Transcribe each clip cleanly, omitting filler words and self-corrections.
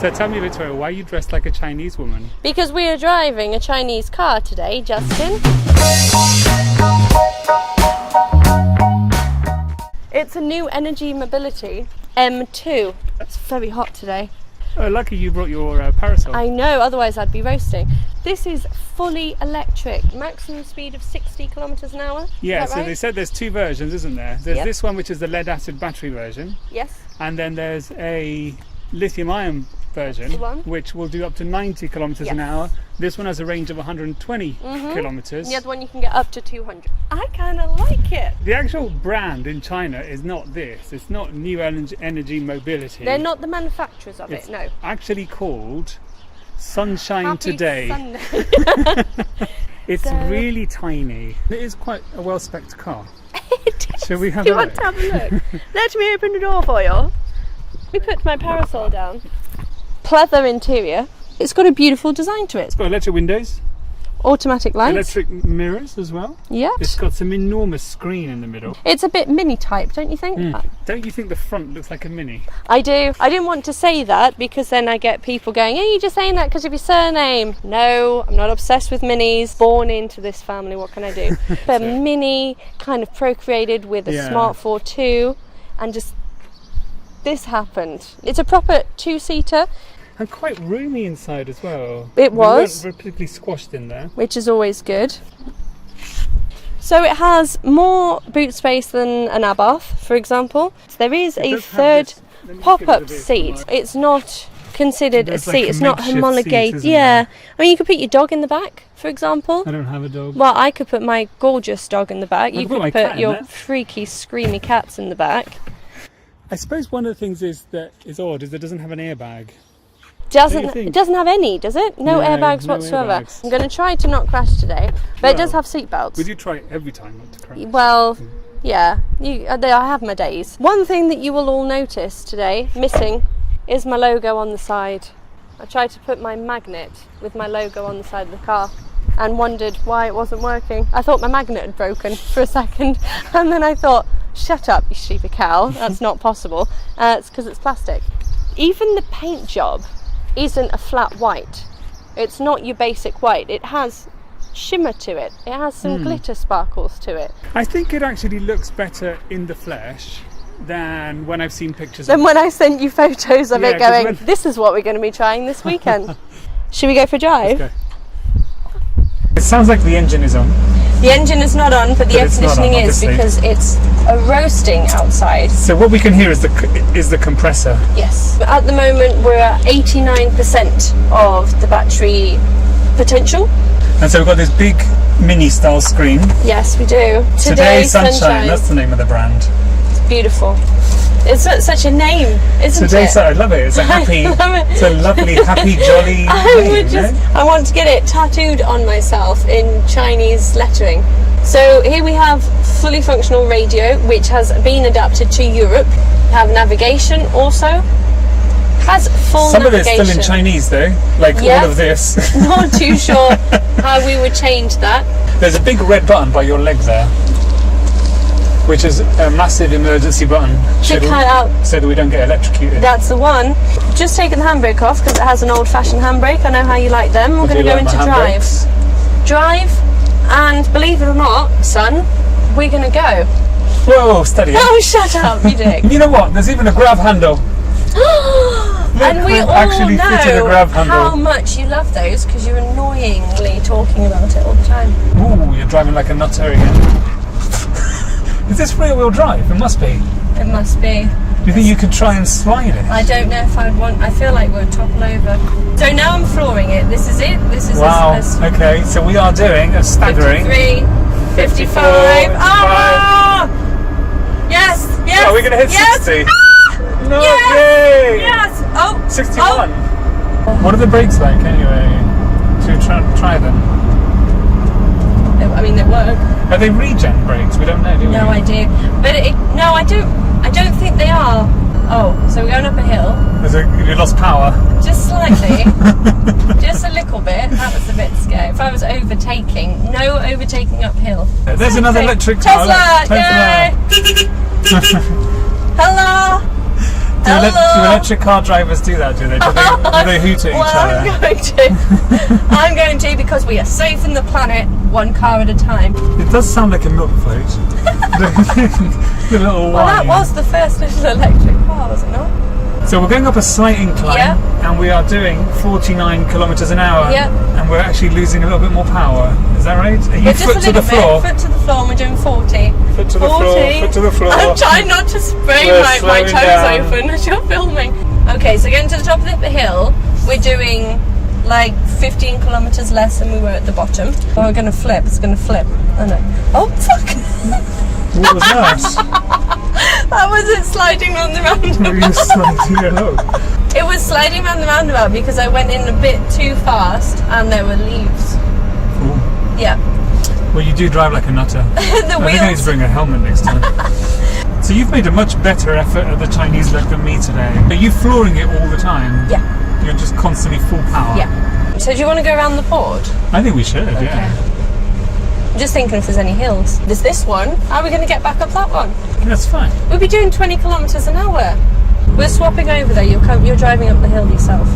So tell me, Victoria, why are you dressed like a Chinese woman? Because we are driving a Chinese car today, Justin. It's a new energy mobility M2. It's very hot today. Oh, lucky you brought your parasol. I know, otherwise I'd be roasting. This is fully electric, maximum speed of 60 kilometers an hour. Yeah, is that so right? they said there's two versions, isn't there? There's Yep. this one, which is the lead acid battery version. Yes. And then there's a lithium ion version, The one. which will do up to 90 kilometers an Yes. hour. This one has a range of 120 kilometers. The other one you can get up to 200. I kind of like it. The actual brand in China is not this. It's not New Energy Mobility. They're not the manufacturers of It's it, no. actually called Sunshine Happy Today. Sunday. It's So- really tiny. It is quite a well-spec'd car. It is. Shall we have Do you a want look? to have a look? Let me open the door for you. We put my parasol down. Pleather interior. It's got a beautiful design to it. It's got electric windows, Automatic lights. electric mirrors as well. Yep. It's got some enormous screen in the middle. It's a bit mini type, don't you think? Don't you think the front looks like a Mini? I do. I didn't want to say that because then I get people going, "Hey, you're just saying that because of your surname." No, I'm not obsessed with minis. Born into this family, what can I do? But Mini kind of procreated with a Yeah. Smart 4 2 and just this happened. It's a proper two-seater, And quite roomy inside as well. It was. We weren't particularly squashed in there. which is always good. So it has more boot space than an Abarth, for example. There is It a does have third this- let me just get rid pop-up of this seat. one. It's not considered a There's seat. like a It's not makeshift seat, homologated. isn't Yeah, there? I mean you could put your dog in the back, for example. I don't have a dog. Well, I could put my gorgeous dog in the back. You could put my could cat put in your there. freaky, screamy cats in the back. I suppose one of the things is that is odd is it doesn't have an airbag. It think? doesn't have any, does it? No, No, airbags no whatsoever. airbags. I'm going to try to not crash today, but it does Well, have seat belts. We do try every time not to crash. Well, yeah, I have my days. One thing that you will all notice today, missing, is my logo on the side. I tried to put my magnet with my logo on the side of the car and wondered why it wasn't working. I thought my magnet had broken for a second and then I thought, shut up, you stupid cow, that's not possible. It's because it's plastic. Even the paint job isn't a flat white. It's not your basic white. It has shimmer to it. It has some glitter sparkles to it. I think it actually looks better in the flesh than when I've seen pictures Then of when I sent you photos of Yeah, it 'cause going, when- this is what we're going to be trying this weekend. Should we go for a drive? Okay. It sounds like the engine is on. The engine is not on, but the But air it's not on, conditioning is obviously. because it's roasting outside. So what we can hear is the compressor. Yes. At the moment we're at 89% of the battery potential. And so we've got this big Mini style screen. Yes, we do. Today Sunshine, that's the name of the brand. It's beautiful. It's such a name, isn't Today it? I love it. It's a happy, love it. it's a lovely, happy, jolly name, I want to get it tattooed on myself in Chinese lettering. So here we have fully functional radio, which has been adapted to Europe. Have navigation also. Has full Some of it's navigation. still in Chinese though, like Yeah. all of this. Not too sure how we would change that. There's a big red button by your leg there, which is a massive emergency button. To cut out. So that we don't get electrocuted. That's the one. Just taken the handbrake off because it has an old-fashioned handbrake. I know how you like them. We're Do going to you go like into my drive. handbrakes? Drive, and believe it or not, son, we're going to go. Whoa, steady. Oh, shut up, you dick. You know what? There's even a grab handle. And we we've all actually know fitted a grab handle. how much you love those because you're annoyingly talking about it all the time. Ooh, you're driving like a nutter again. Is this rear-wheel drive? It must be. It must be. Do you think you could try and slide it? I don't know if I'd want. I feel like we'll topple over. So now I'm flooring it. This is it. This is Wow. a Okay, so we are doing a staggering 53, 55. Ah! Yes. Yes. Are we going to hit yes. 60? No, Yes. yay! Yes. Oh. 61. What are the brakes like anyway? Should we try them? I mean, they work. Are they regen brakes? We don't know, do we? No idea. But no, I don't think they are. Oh, so we're going up a hill. You lost power. Just slightly. Just a little bit. That was a bit scary. If I was overtaking, no overtaking uphill. There's another electric car. Tesla! Look, Yay! Hello! Do electric car drivers do that? Do they hoot at each other? I'm going to. I'm going to, because we are saving the planet one car at a time. It does sound like a milk float. The little Well, that wine. was the first little electric car, was it not? So we're going up a slight incline, and we are doing 49 kilometres an hour, and we're actually losing a little bit more power. Is that right? Are you foot to the floor? Foot to the floor, and we're doing 40. Foot to the floor, foot to the floor. I'm trying not to spray my toes open as you're filming. Okay, so getting to the top of the hill, we're doing like 15 kilometres less than we were at the bottom. Oh, we're going to flip, it's going to flip. Oh no. Oh, fuck! What was that? That was it sliding round the roundabout. It was sliding round the roundabout because I went in a bit too fast and there were leaves. Ooh. Yeah. Well, you do drive like a nutter. The I think I need to bring a helmet next time. So you've made a much better effort at the Chinese look than me today. Are you flooring it all the time? Yeah. You're just constantly full power? Yeah. So do you want to go around the port? I think we should, yeah. I'm just thinking if there's any hills. There's this one. How are we going to get back up that one? That's fine. We'll be doing 20 kilometres an hour. We're swapping over there. You're driving up the hill yourself.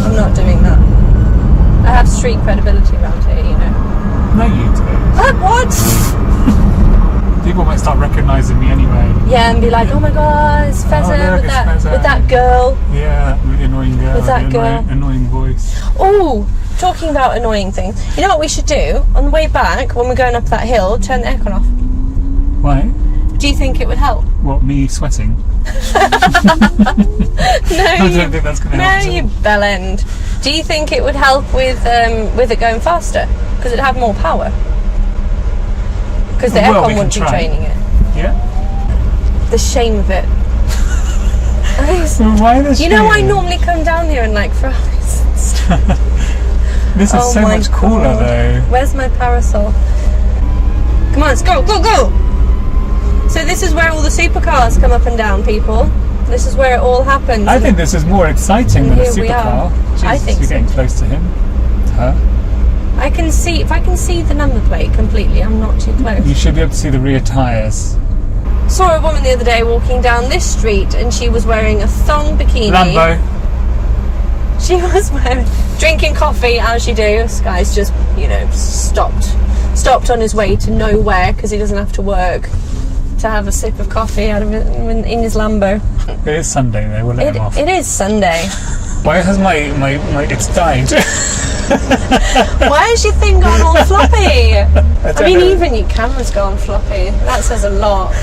I'm not doing that. I have street credibility around here, you know. No, you do. What? People might start recognising me anyway. Yeah, and be like, oh my god, it's Fezza with that girl. Yeah, that really annoying girl. With that girl. Annoying voice. Oh, talking about annoying things. You know what we should do? On the way back, when we're going up that hill, turn the aircon off. Why? Do you think it would help? What, me sweating? No, I don't think that's going to help. No, you bellend. Do you think it would help with it going faster? Because it'd have more power. Because the aircon wouldn't be draining it. Yeah. The shame of it. Why the shame? You know, I normally come down here and like fries and stuff. This is so much cooler though. Where's my parasol? Come on, let's go, go, go! So this is where all the supercars come up and down, people. This is where it all happens. I think this is more exciting than a supercar. Jesus, I think you're getting close to him. Her. I can see, if I can see the number plate completely, I'm not too close. You should be able to see the rear tyres. Saw a woman the other day walking down this street and she was wearing a thong bikini. Lambo. She was drinking coffee, as you do. This guy's just, you know, stopped on his way to nowhere because he doesn't have to work to have a sip of coffee out of it in his Lambo. It is Sunday though, we'll let him off. It is Sunday. Why has my it's died? Why has your thing gone all floppy? I mean, know. even your camera's gone floppy. That says a lot.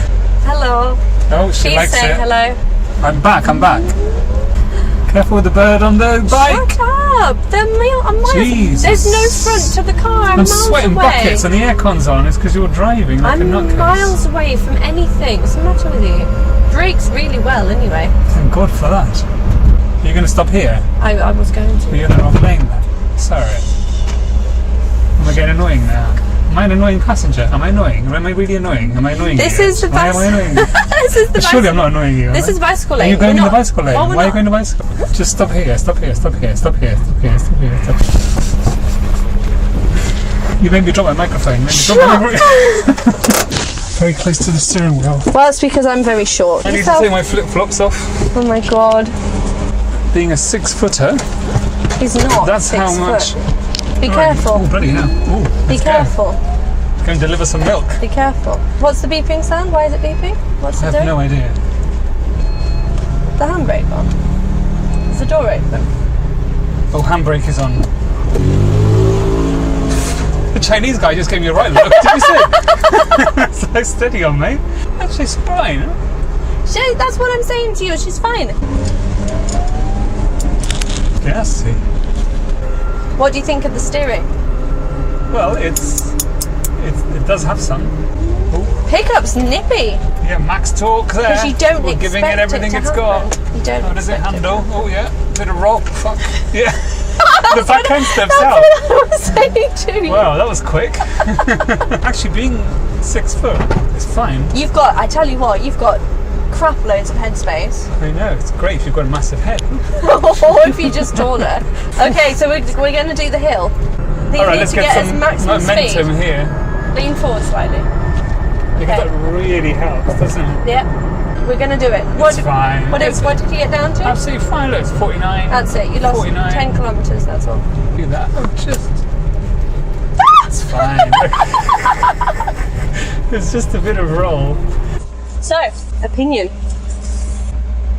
Hello. Oh, she likes Please say it. hello. I'm back. Careful with the bird on the bike. Shut up! Jesus. There's no front to the car. I'm sweating away. buckets and the aircon's on. It's because you're driving like a I'm nutcase. miles away from anything. What's the matter with you? Brakes really well, anyway. Thank God for that. You're going to stop here? I was going to. But you're in the wrong lane then. Sorry. Am I getting annoying now? Am I an annoying passenger? Am I annoying? Am I really annoying? Am I annoying This you? is the Why am I annoying you? This is the Surely I'm not annoying you. This is bicycle lane. Are you going in the bicycle lane? Oh, Why are you going to bicycle? Just stop here, stop here, stop here, stop here, stop here, stop here, stop here. You made me drop my microphone. Very close to the steering wheel. Well, it's because I'm very short. I need to take my flip-flops off. Oh my god. Being a 6-footer. He's not. That's 6 how much. foot. Be careful. Oh, bloody hell. Ooh, Be careful. Go and deliver some milk. Be careful. What's the beeping sound? Why is it beeping? What's I it have doing? no idea. The handbrake on. Is the door open? Oh, handbrake is on. The Chinese guy just gave me a right look. Did you see? It's like steady on, mate. Actually, she's fine. That's what I'm saying to you. She's fine. Yes. What do you think of the steering? Well, it does have some. Oh. Pickup's nippy. Yeah, max torque there. Because you don't We're expect giving it everything to it's happen. got. You don't. How does it expect handle? Oh yeah, bit of roll. Fuck. Yeah. The backhand steps That's out. what I was saying to you. Wow, that was quick. Actually, being 6 foot is fine. You've got. I tell you what. You've got crap loads of headspace. I know, it's great if you've got a massive head. Or if you're just taller. Okay, so we're going to do the hill. Alright, let's get some momentum here. Lean forward slightly. Because that really helps, doesn't it? Yeah. We're going to do it. It's fine. What did you get down to? Absolutely fine. Look, it's 49. That's it. You lost 49. 10 kilometres, that's all. Do that. Oh, just... It's fine. It's just a bit of roll. So, opinion.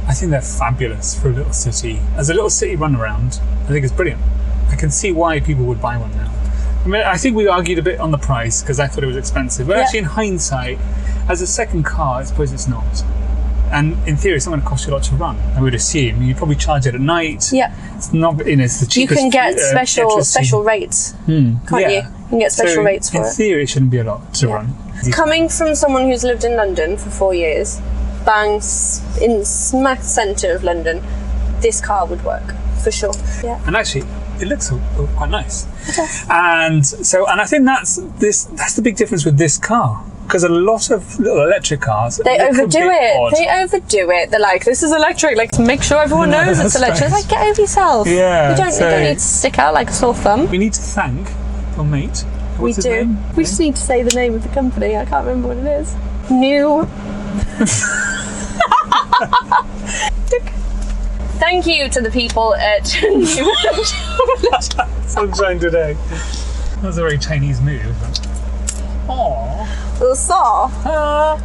I think they're fabulous for a little city. As a little city runaround, I think it's brilliant. I can see why people would buy one now. I mean, I think we argued a bit on the price because I thought it was expensive. But actually, in hindsight, as a second car, I suppose it's not. And in theory, it's not going to cost you a lot to run. I would assume you'd probably charge it at night. Yeah. It's not. It's the cheapest. You can get special rates, can't you? You can get special rates for it. In theory, it shouldn't be a lot to run. Coming from someone who's lived in London for 4 years, in smack centre of London, this car would work for sure. Yeah. And actually, it looks quite nice. And I think that's the big difference with this car. Because a lot of little electric cars, they overdo it. They overdo it. They're like, this is electric. Like, to make sure everyone knows it's electric. It's like, get over yourself. Yeah. You don't need to stick out like a sore thumb. We need to thank your mate. What's his do. name? We just need to say the name of the company. I can't remember what it is. Thank you to the people at New Sunshine Today. That was a very Chinese move. Aww. So,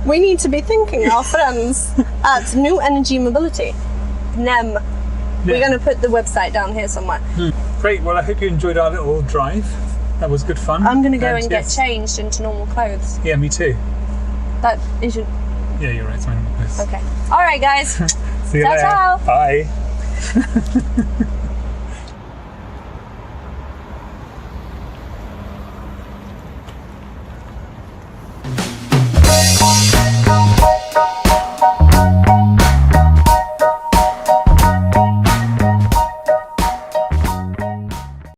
we need to be thanking our friends at New Energy Mobility. NEM. We're going to put the website down here somewhere. Great. Well, I hope you enjoyed our little drive. That was good fun. I'm going to go and get changed into normal clothes. Yeah, me too. That is your... Yeah, you're right. It's my normal clothes. Okay. All right, guys. See you later. Ciao. Bye.